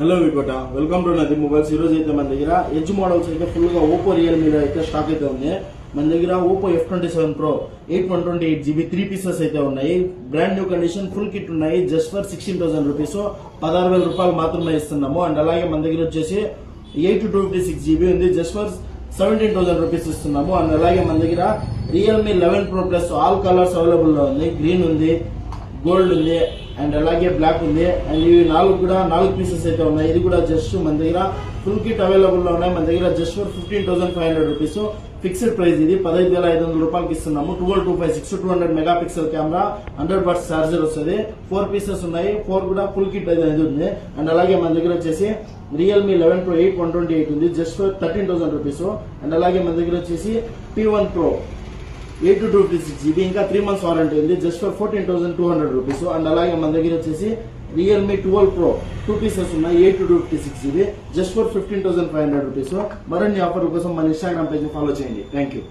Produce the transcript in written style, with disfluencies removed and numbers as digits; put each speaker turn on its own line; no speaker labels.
Hello V Kota, welcome to నది mobiles. ఈ రోజు అయితే మన దగ్గర ఎడ్జ్ మోడల్స్ అయితే ఫుల్ గా ఓపో రియల్మీలో అయితే స్టాక్ అయితే ఉంది. మన దగ్గర Oppo F27 Pro 8/128GB 3 pieces అయితే ఉన్నాయి. Brand new condition full kit ఉన్నాయి. జస్ట్ ఫర్ 16,000 రూపీస్, 16,000 రూపాయలు మాత్రమే ఇస్తున్నాము. అండ్ అలాగే మన దగ్గర వచ్చేసి 8/256GB ఉంది. జస్ట్ ఫర్ 17,000 రూపీస్ ఇస్తున్నాము. అండ్ అలాగే మన దగ్గర Realme 11 Pro Plus all colours available లో ఉంది. గ్రీన్ ఉంది, గోల్డ్ ఉంది, అండ్ అలాగే బ్లాక్ ఉంది. అండ్ ఇవి కూడా 4 పీసెస్ అయితే ఉన్నాయి. ఇది కూడా జస్ట్ మన దగ్గర ఫుల్ కిట్ అవైలబుల్ లో ఉన్నాయి. మన దగ్గర just for 15,500 rupees fixed price. ఇది 15,500 రూపాయలకి ఇస్తున్నాము. 12-256 200 మెగాపిక్సెల్ కెమెరా, 100 వాట్స్ చార్జర్ వస్తుంది. 4 పీసెస్ ఉన్నాయి. 4 కూడా ఫుల్ కిట్ అనేది ఉంది. అండ్ అలాగే మన దగ్గర వచ్చేసి రియల్మీ 11 Pro 8/128 ఉంది. Just for 13,000 rupees. అండ్ అలాగే మన దగ్గర వచ్చేసి P1 Pro 8/256GB ఇంకా 3 months వారంటీ ఉంది. Just for 14,200 rupees. అండ్ అలాగే మన దగ్గర వచ్చేసి రియల్మీ 12 Pro 2 పీసెస్ ఉన్నాయి. 8/256GB just for 15,500 rupees. మరిన్ని ఆఫర్ల కోసం మన ఇన్స్టాగ్రామ్ పేజ్ ని ఫాలో చేయండి. Thank you.